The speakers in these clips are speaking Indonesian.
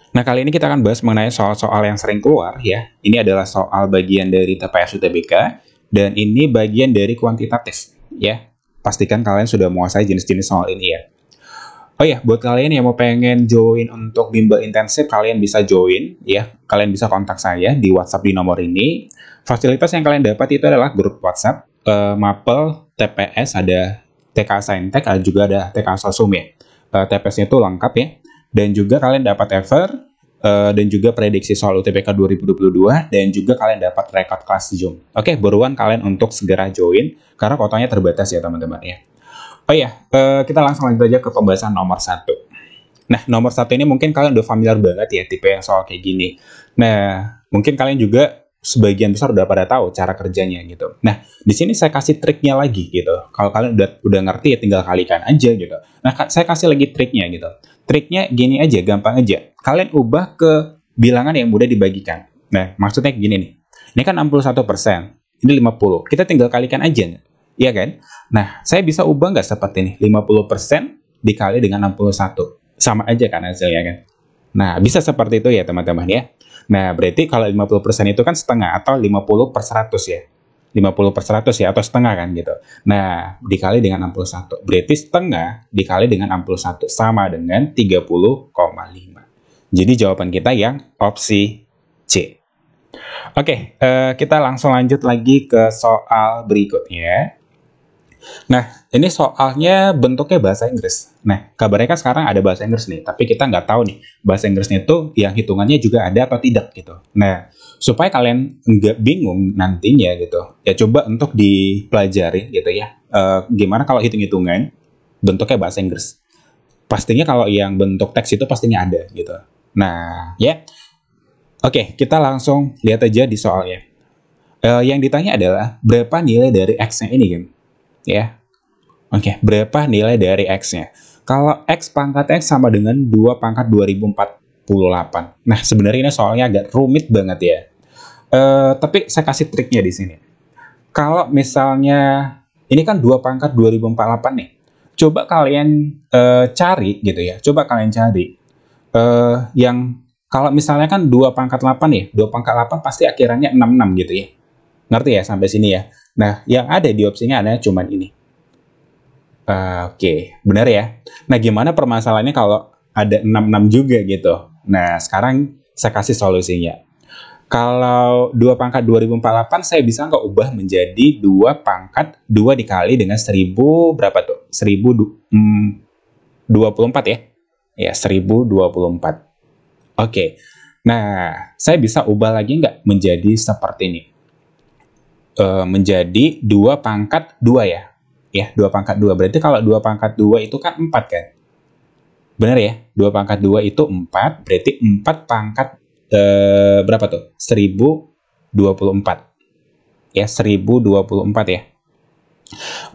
Nah, kali ini kita akan bahas mengenai soal-soal yang sering keluar ya. Ini adalah soal bagian dari TPS UTBK dan ini bagian dari kuantitatif ya. Pastikan kalian sudah menguasai jenis-jenis soal ini ya. Oh ya, buat kalian yang mau pengen join untuk bimbel intensif, kalian bisa join ya. Kalian bisa kontak saya di WhatsApp di nomor ini. Fasilitas yang kalian dapat itu adalah grup WhatsApp, mapel, TPS, ada TK Saintek, juga ada TK Sosum ya. TPS-nya itu lengkap ya. Dan juga kalian dapat ever, dan juga prediksi soal UTBK 2022, dan juga kalian dapat record kelas Zoom. Oke, buruan kalian untuk segera join, karena kotanya terbatas ya teman-teman ya. Oh iya, kita langsung lanjut aja ke pembahasan nomor 1. Nah, nomor 1 ini mungkin kalian udah familiar banget ya, tipe yang soal kayak gini. Nah, mungkin kalian juga sebagian besar udah pada tahu cara kerjanya gitu. Nah, di sini saya kasih triknya lagi gitu. Kalau kalian udah ngerti ya tinggal kalikan aja gitu. Nah, saya kasih lagi triknya gitu. Triknya gini aja, gampang aja. Kalian ubah ke bilangan yang mudah dibagikan. Nah, maksudnya gini nih. Ini kan 61%, ini 50. Kita tinggal kalikan aja. Iya kan? Nah, saya bisa ubah nggak seperti ini? 50% dikali dengan 61. Sama aja kan hasilnya kan? Nah, bisa seperti itu ya teman-teman ya. Nah, berarti kalau 50% itu kan setengah atau 50 per 100 ya. 50 per 100 ya, atau setengah kan gitu. Nah, dikali dengan 61. Berarti setengah dikali dengan 61 sama dengan 30,5. Jadi jawaban kita yang opsi C. Oke, kita langsung lanjut lagi ke soal berikutnya. Nah, ini soalnya bentuknya bahasa Inggris. Nah, kabarnya kan sekarang ada bahasa Inggris nih, tapi kita nggak tahu nih bahasa Inggrisnya itu yang hitungannya juga ada atau tidak gitu. Nah, supaya kalian nggak bingung nantinya gitu, ya coba untuk dipelajari gitu ya. Gimana kalau hitung-hitungan bentuknya bahasa Inggris? Pastinya kalau yang bentuk teks itu pastinya ada gitu. Nah, ya. Oke, kita langsung lihat aja di soalnya. Yang ditanya adalah berapa nilai dari X-nya ini kan? Ya, oke, berapa nilai dari X-nya? Kalau X pangkat X sama dengan 2 pangkat 2048. Nah, sebenarnya ini soalnya agak rumit banget ya. Tapi saya kasih triknya di sini. Kalau misalnya, ini kan 2 pangkat 2048 nih. Coba kalian cari gitu ya. Coba kalian cari. Yang, kalau misalnya kan 2 pangkat 8 ya. 2 pangkat 8 pasti akhirannya 66 gitu ya. Ngerti ya sampai sini ya? Nah, yang ada di opsinya ada cuma ini. Oke, benar ya. Nah, gimana permasalahannya kalau ada 66 juga gitu? Nah, sekarang saya kasih solusinya. Kalau 2 pangkat 2048, saya bisa nggak ubah menjadi 2 pangkat 2 dikali dengan 1000, berapa tuh? 1024 ya? Ya, 1024. Oke. Nah, saya bisa ubah lagi nggak menjadi seperti ini? Menjadi 2 pangkat 2 ya. Ya, 2 pangkat 2. Berarti kalau 2 pangkat 2 itu kan 4 kan? Benar ya? 2 pangkat 2 itu 4. Berarti 4 pangkat berapa tuh? 1024. Ya, 1024 ya.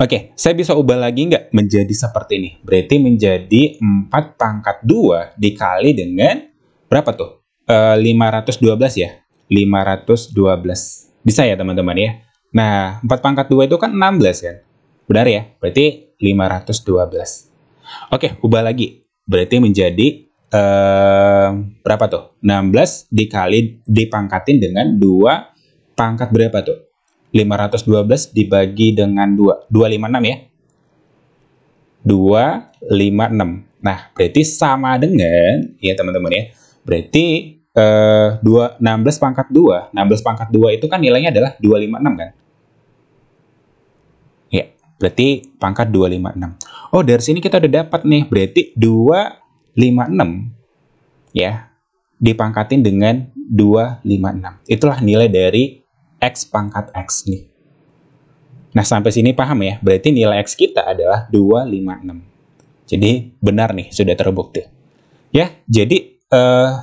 Oke, saya bisa ubah lagi nggak menjadi seperti ini? Berarti menjadi 4 pangkat 2 dikali dengan berapa tuh? 512 ya? 512. Bisa ya teman-teman ya? Nah, 4 pangkat 2 itu kan 16 kan? Benar ya? Berarti 512. Oke, ubah lagi. Berarti menjadi berapa tuh? 16 dikali dipangkatin dengan 2 pangkat berapa tuh? 512 dibagi dengan 2. 256 ya? 256. Nah, berarti sama dengan, ya teman-teman ya, berarti 16 pangkat 2. 16 pangkat 2 itu kan nilainya adalah 256 kan? Ya, berarti pangkat 256. Oh, dari sini kita udah dapat nih, berarti 256 ya, dipangkatin dengan 256. Itulah nilai dari X pangkat X nih. Nah, sampai sini paham ya? Berarti nilai X kita adalah 256. Jadi, benar nih, sudah terbukti. Ya, jadi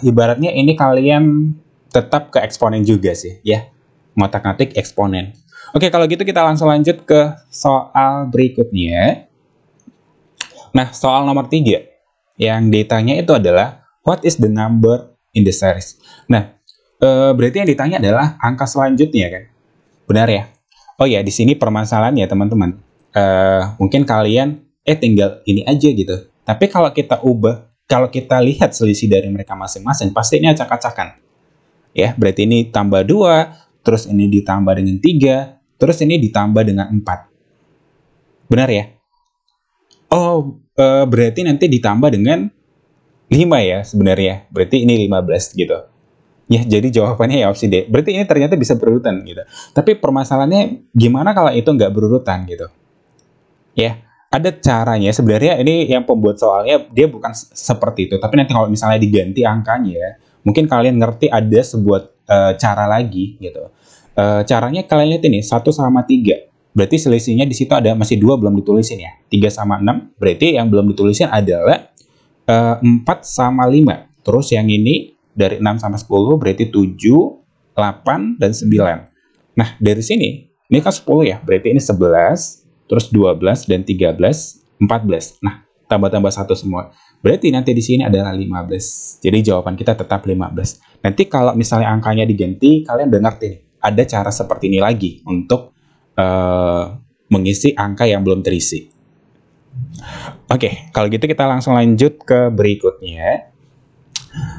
ibaratnya ini kalian tetap ke eksponen juga sih, ya. Ngotak-ngatik eksponen. Oke, kalau gitu kita langsung lanjut ke soal berikutnya. Nah, soal nomor 3. Yang ditanya itu adalah, what is the number in the series? Nah, berarti yang ditanya adalah angka selanjutnya kan? Benar ya? Oh ya, di sini permasalahannya teman-teman. Mungkin kalian tinggal ini aja gitu. Tapi kalau kita ubah kalau kita lihat selisih dari mereka masing-masing, pasti ini acak-acakan. Ya, berarti ini tambah 2, terus ini ditambah dengan 3, terus ini ditambah dengan 4. Benar ya? Oh, berarti nanti ditambah dengan 5 ya sebenarnya. Berarti ini 15 gitu. Ya, jadi jawabannya ya opsi D. Berarti ini ternyata bisa berurutan gitu. Tapi permasalahannya gimana kalau itu nggak berurutan gitu? Ya, ada caranya. Sebenarnya ini yang pembuat soalnya dia bukan seperti itu. Tapi nanti kalau misalnya diganti angkanya, mungkin kalian ngerti ada sebuah cara lagi gitu. Caranya kalian lihat ini 1 sama 3. Berarti selisihnya di situ ada masih 2 belum ditulisin ya. 3 sama 6. Berarti yang belum ditulisin adalah 4 sama 5. Terus yang ini dari 6 sama 10 berarti 7, 8, dan 9. Nah, dari sini, ini kan 10 ya. Berarti ini 11, terus 12, dan 13, 14. Nah, tambah-tambah 1 semua. Berarti nanti di sini adalah 15. Jadi jawaban kita tetap 15. Nanti kalau misalnya angkanya diganti, kalian udah ngerti nih. Ada cara seperti ini lagi untuk mengisi angka yang belum terisi. Oke, kalau gitu kita langsung lanjut ke berikutnya.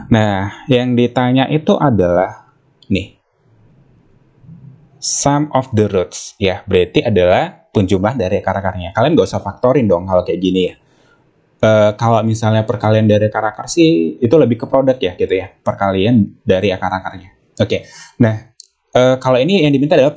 Nah, yang ditanya itu adalah nih, sum of the roots. Ya, berarti adalah penjumlah dari akar-akarnya. Kalian nggak usah faktorin dong kalau kayak gini ya. Kalau misalnya perkalian dari akar-akar sih, itu lebih ke produk ya gitu ya. Perkalian dari akar-akarnya. Oke, nah kalau ini yang diminta adalah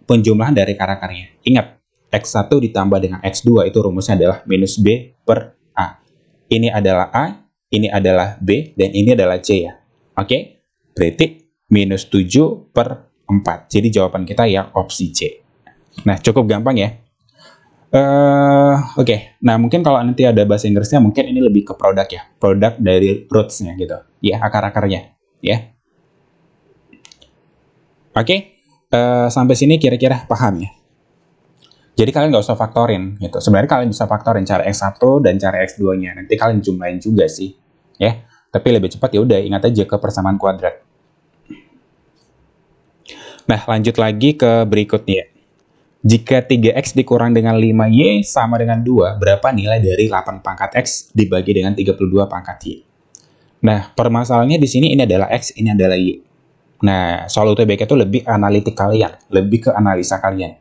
penjumlahan dari akar-akarnya. Ingat, X1 ditambah dengan X2 itu rumusnya adalah minus B per A. Ini adalah A, ini adalah B, dan ini adalah C ya. Oke? Berarti minus 7 per 4. Jadi jawaban kita yang opsi C. Nah, cukup gampang ya. Oke. Nah, mungkin kalau nanti ada bahasa Inggrisnya, mungkin ini lebih ke produk ya. Produk dari roots-nya gitu. Ya, akar-akarnya. Ya. Oke? Sampai sini kira-kira paham ya? Jadi kalian nggak usah faktorin gitu. Sebenarnya kalian bisa faktorin cara X1 dan cara X2-nya. Nanti kalian jumlahin juga sih, ya. Tapi lebih cepat ya udah ingat aja ke persamaan kuadrat. Nah, lanjut lagi ke berikutnya. Jika 3X dikurang dengan 5Y sama dengan 2, berapa nilai dari 8 pangkat X dibagi dengan 32 pangkat Y? Nah, permasalahannya di sini ini adalah X, ini adalah Y. Nah, soal UTBK itu lebih analitik kalian, lebih ke analisa kalian.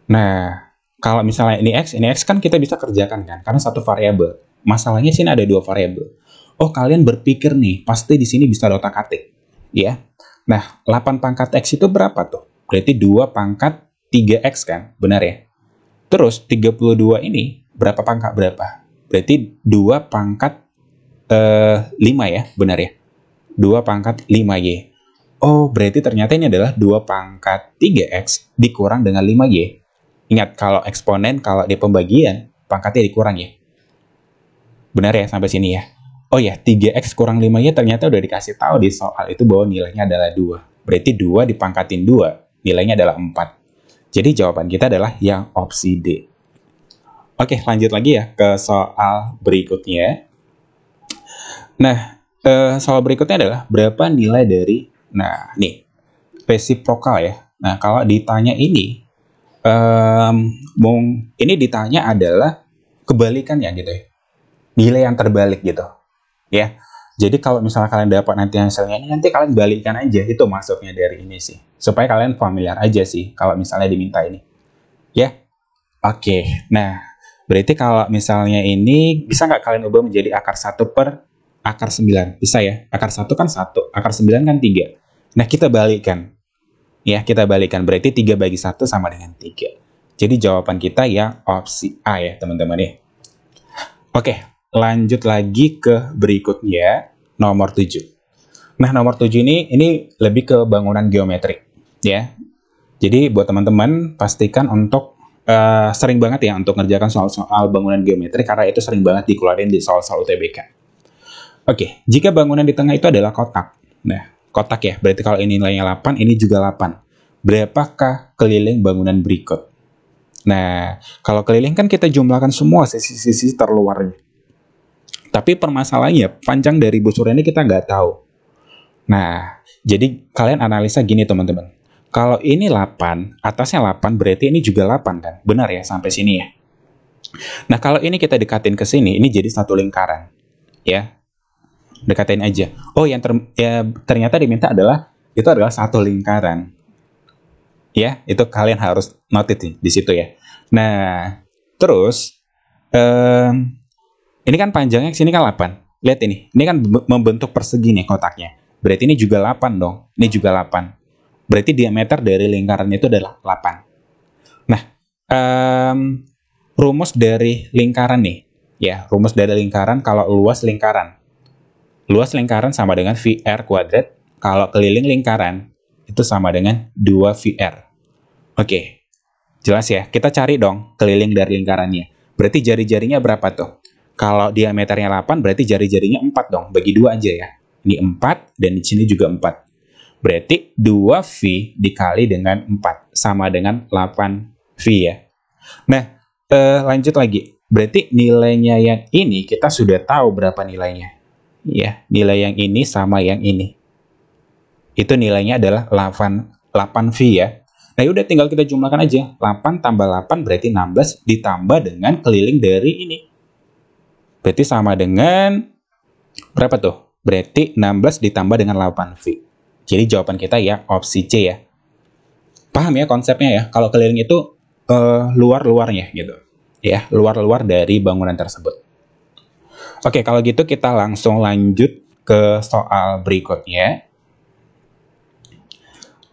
Nah, kalau misalnya ini X kan kita bisa kerjakan kan, karena satu variabel. Masalahnya sini ada 2 variabel. Oh, kalian berpikir nih, pasti di sini bisa otak-atik, ya. Nah, 8 pangkat X itu berapa tuh? Berarti 2 pangkat 3X kan, benar ya? Terus 32 ini berapa pangkat berapa? Berarti 2 pangkat 5 ya, benar ya? 2 pangkat 5Y. Oh, berarti ternyata ini adalah 2 pangkat 3X dikurang dengan 5Y. Ingat, kalau eksponen, kalau di pembagian, pangkatnya dikurang ya. Benar ya sampai sini ya? Oh ya, 3X kurang 5Y ternyata udah dikasih tahu di soal itu bahwa nilainya adalah 2. Berarti 2 dipangkatin 2, nilainya adalah 4. Jadi jawaban kita adalah yang opsi D. Oke, lanjut lagi ya ke soal berikutnya. Nah, soal berikutnya adalah berapa nilai dari, nah nih, resiprokal ya. Nah, kalau ditanya ini, ini ditanya adalah kebalikannya gitu ya, nilai yang terbalik gitu ya. Jadi kalau misalnya kalian dapat nanti hasilnya ini, nanti kalian balikkan aja, itu maksudnya dari ini sih, supaya kalian familiar aja sih kalau misalnya diminta ini ya. Oke, nah berarti kalau misalnya ini bisa nggak kalian ubah menjadi akar 1 per akar 9? Bisa ya, akar 1 kan 1, akar 9 kan 3. Nah, kita balikkan ya, kita balikkan, berarti 3 bagi 1 sama dengan 3. Jadi jawaban kita yang opsi A ya teman-teman ya. Oke, lanjut lagi ke berikutnya, nomor 7. Nah, nomor 7 ini lebih ke bangunan geometrik ya. Jadi buat teman-teman pastikan untuk sering banget ya untuk ngerjakan soal-soal bangunan geometrik, karena itu sering banget dikeluarin di soal-soal UTBK. Oke, jika bangunan di tengah itu adalah kotak. Nah, kotak ya, berarti kalau ini nilainya 8, ini juga 8. Berapakah keliling bangunan berikut? Nah, kalau keliling kan kita jumlahkan semua sisi-sisi terluarnya. Tapi permasalahannya, panjang dari busur ini kita nggak tahu. Nah, jadi kalian analisa gini teman-teman. Kalau ini 8, atasnya 8, berarti ini juga 8 kan? Benar ya sampai sini ya? Nah, kalau ini kita dekatin ke sini, ini jadi satu lingkaran. ya. Dekatin aja. Oh, yang ternyata diminta itu adalah satu lingkaran. Ya, itu kalian harus note di situ ya. Nah, terus ini kan panjangnya sini kan 8. Lihat ini kan membentuk persegi nih kotaknya. Berarti ini juga 8 dong. Ini juga 8. Berarti diameter dari lingkarannya itu adalah 8. Nah, rumus dari lingkaran nih. Ya, rumus dari lingkaran kalau luas lingkaran. Luas lingkaran sama dengan VR kuadrat. Kalau keliling lingkaran, itu sama dengan 2VR. Oke, jelas ya. Kita cari dong keliling dari lingkarannya. Berarti jari-jarinya berapa tuh? Kalau diameternya 8, berarti jari-jarinya 4 dong. Bagi 2 aja ya. Ini 4, dan di sini juga 4. Berarti 2V dikali dengan 4. Sama dengan 8V ya. Nah, lanjut lagi. Berarti nilainya yang ini, kita sudah tahu berapa nilainya. Ya, nilai yang ini sama yang ini. Itu nilainya adalah 8V ya. Nah, udah tinggal kita jumlahkan aja. 8 tambah 8 berarti 16 ditambah dengan keliling dari ini. Berarti sama dengan berapa tuh? Berarti 16 ditambah dengan 8V. Jadi jawaban kita ya opsi C ya. Paham ya konsepnya ya? Kalau keliling itu luar-luarnya gitu. Ya, luar-luar dari bangunan tersebut. Oke, kalau gitu kita langsung lanjut ke soal berikutnya.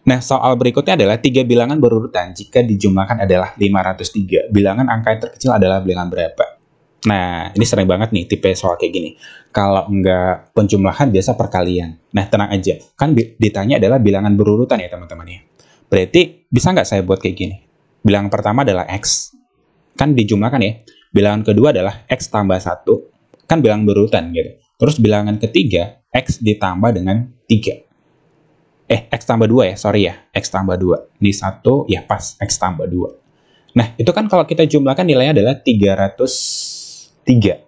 Nah, soal berikutnya adalah 3 bilangan berurutan jika dijumlahkan adalah 503. Bilangan angka yang terkecil adalah bilangan berapa? Nah, ini sering banget nih tipe soal kayak gini. Kalau enggak penjumlahan, biasa perkalian. Nah, tenang aja. Kan ditanya adalah bilangan berurutan ya, teman-teman ya. Berarti, bisa nggak saya buat kayak gini? Bilangan pertama adalah X. Kan dijumlahkan ya. Bilangan kedua adalah X tambah 1. Kan bilangan berurutan gitu. Terus bilangan ketiga, X ditambah dengan 3. X tambah 2 ya, sorry ya. X tambah 2. Ini 1, ya pas, X tambah 2. Nah, itu kan kalau kita jumlahkan nilainya adalah 303.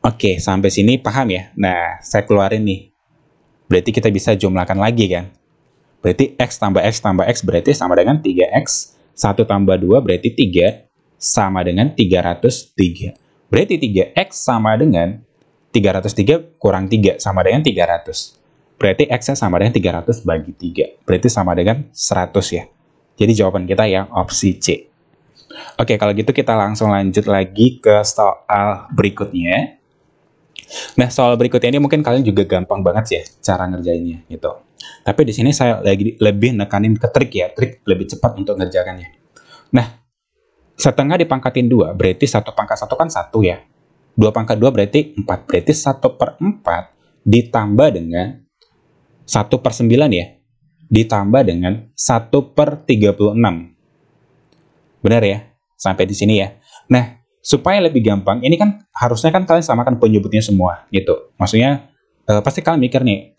Oke, sampai sini paham ya? Nah, saya keluarin nih. Berarti kita bisa jumlahkan lagi kan? Berarti X tambah X tambah X berarti sama dengan 3X. 1 tambah 2 berarti 3 sama dengan 303. Berarti 3X sama dengan 303 kurang 3 sama dengan 300. Berarti X-nya sama dengan 300 bagi 3. Berarti sama dengan 100 ya. Jadi jawaban kita yang opsi C. Oke, kalau gitu kita langsung lanjut lagi ke soal berikutnya. Nah, soal berikutnya ini mungkin kalian juga gampang banget ya cara ngerjainnya gitu. Tapi di sini saya lagi lebih nekanin ke trik ya, trik lebih cepat untuk ngerjakannya. Nah, setengah dipangkatin 2, berarti 1 pangkat 1 kan 1 ya. 2 pangkat 2 berarti 4. Berarti 1/4 ditambah dengan 1/9 ya. Ditambah dengan 1/36. Benar ya? Sampai di sini ya. Nah, supaya lebih gampang, ini kan harusnya kan kalian samakan penyebutnya semua gitu. Maksudnya, pasti kalian mikir nih,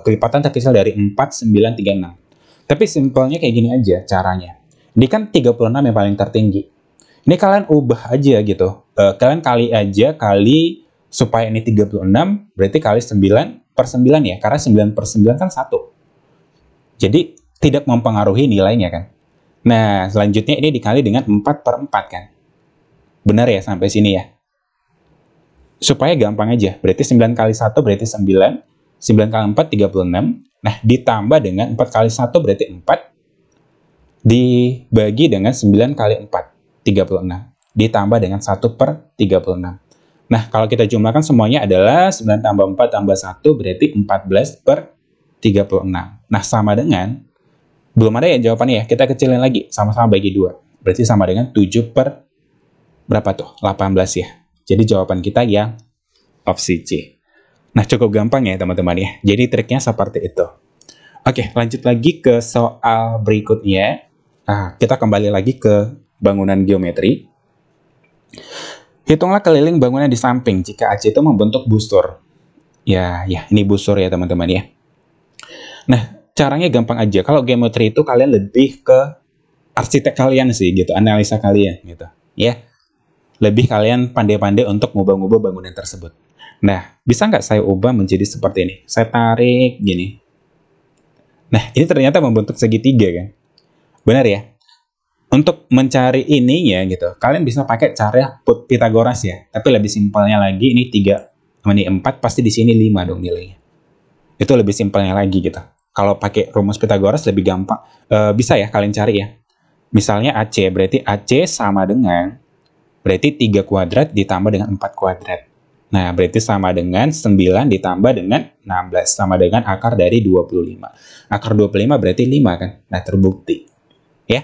kelipatan terkecil dari 4, 9, 3, 6. Tapi simpelnya kayak gini aja caranya. Ini kan 36 yang paling tertinggi. Ini kalian ubah aja gitu. Kalian kali supaya ini 36, berarti kali 9/9 ya. Karena 9/9 kan 1. Jadi, tidak mempengaruhi nilainya kan. Nah, selanjutnya ini dikali dengan 4/4 kan. Benar ya sampai sini ya. Supaya gampang aja. Berarti 9 kali 1 berarti 9. 9 kali 4, 36. Nah, ditambah dengan 4 kali 1 berarti 4. Dibagi dengan 9 kali 4. 36. Ditambah dengan 1/36. Nah, kalau kita jumlahkan semuanya adalah 9 tambah 4 tambah 1 berarti 14/36. Nah, sama dengan, belum ada ya jawabannya ya, kita kecilin lagi, sama-sama bagi 2. Berarti sama dengan 7/berapa tuh? 18 ya. Jadi jawaban kita yang opsi C. Nah, cukup gampang ya teman-teman ya. Jadi triknya seperti itu. Oke, lanjut lagi ke soal berikutnya. Nah, kita kembali lagi ke bangunan geometri. Hitunglah keliling bangunan di samping jika AC itu membentuk busur. Ya, ini busur ya teman-teman ya. Nah, caranya gampang aja. Kalau geometri itu kalian lebih ke arsitek kalian sih gitu, analisa kalian gitu. Ya, lebih kalian pandai-pandai untuk ngubah-ngubah bangunan tersebut. Nah, bisa nggak saya ubah menjadi seperti ini? Saya tarik gini. Nah, ini ternyata membentuk segitiga kan? Benar ya? Untuk mencari ininya gitu, kalian bisa pakai cara Pythagoras ya. Tapi lebih simpelnya lagi, ini 3 ini 4, pasti di sini 5 dong nilainya. Itu lebih simpelnya lagi gitu. Kalau pakai rumus Pythagoras lebih gampang. Bisa ya kalian cari ya. Misalnya AC, berarti AC sama dengan, berarti 3 kuadrat ditambah dengan 4 kuadrat. Nah, berarti sama dengan 9 ditambah dengan 16, sama dengan akar dari 25. Akar 25 berarti 5 kan? Nah, terbukti. Ya.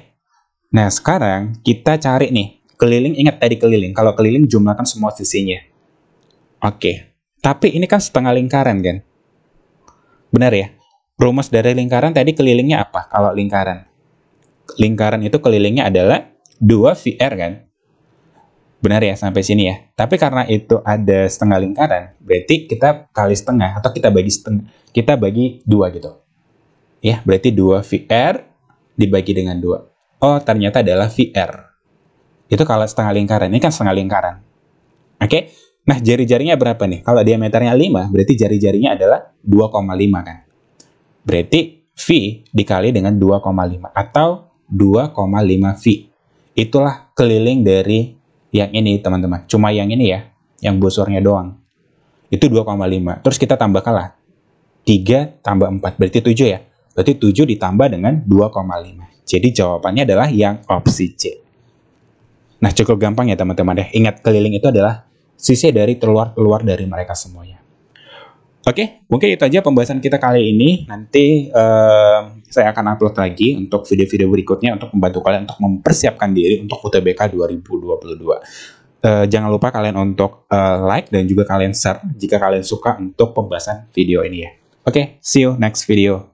Nah, sekarang kita cari nih, keliling, ingat tadi keliling. Kalau keliling jumlahkan semua sisinya. Oke. Tapi ini kan setengah lingkaran kan? Benar ya? Rumus dari lingkaran tadi kelilingnya apa? Kalau lingkaran. Lingkaran itu kelilingnya adalah 2VR kan? Benar ya sampai sini ya. Tapi karena itu ada setengah lingkaran, berarti kita kali setengah atau kita bagi setengah, kita bagi 2 gitu. Ya, berarti 2VR dibagi dengan 2. Oh, ternyata adalah VR. Itu kalau setengah lingkaran. Ini kan setengah lingkaran. Oke? Nah, jari-jarinya berapa nih? Kalau diameternya 5, berarti jari-jarinya adalah 2,5 kan? Berarti V dikali dengan 2,5 atau 2,5 V. Itulah keliling dari yang ini, teman-teman. Cuma yang ini ya, yang bosornya doang. Itu 2,5. Terus kita tambahkanlah 3 tambah 4, berarti 7 ya. Berarti 7 ditambah dengan 2,5. Jadi jawabannya adalah yang opsi C. Nah, cukup gampang ya teman-teman deh. Ingat, keliling itu adalah sisi dari keluar dari mereka semuanya. Oke, mungkin itu aja pembahasan kita kali ini. Nanti saya akan upload lagi untuk video-video berikutnya untuk membantu kalian untuk mempersiapkan diri untuk UTBK 2022. Jangan lupa kalian untuk like dan juga kalian share jika kalian suka untuk pembahasan video ini ya. Oke, see you next video.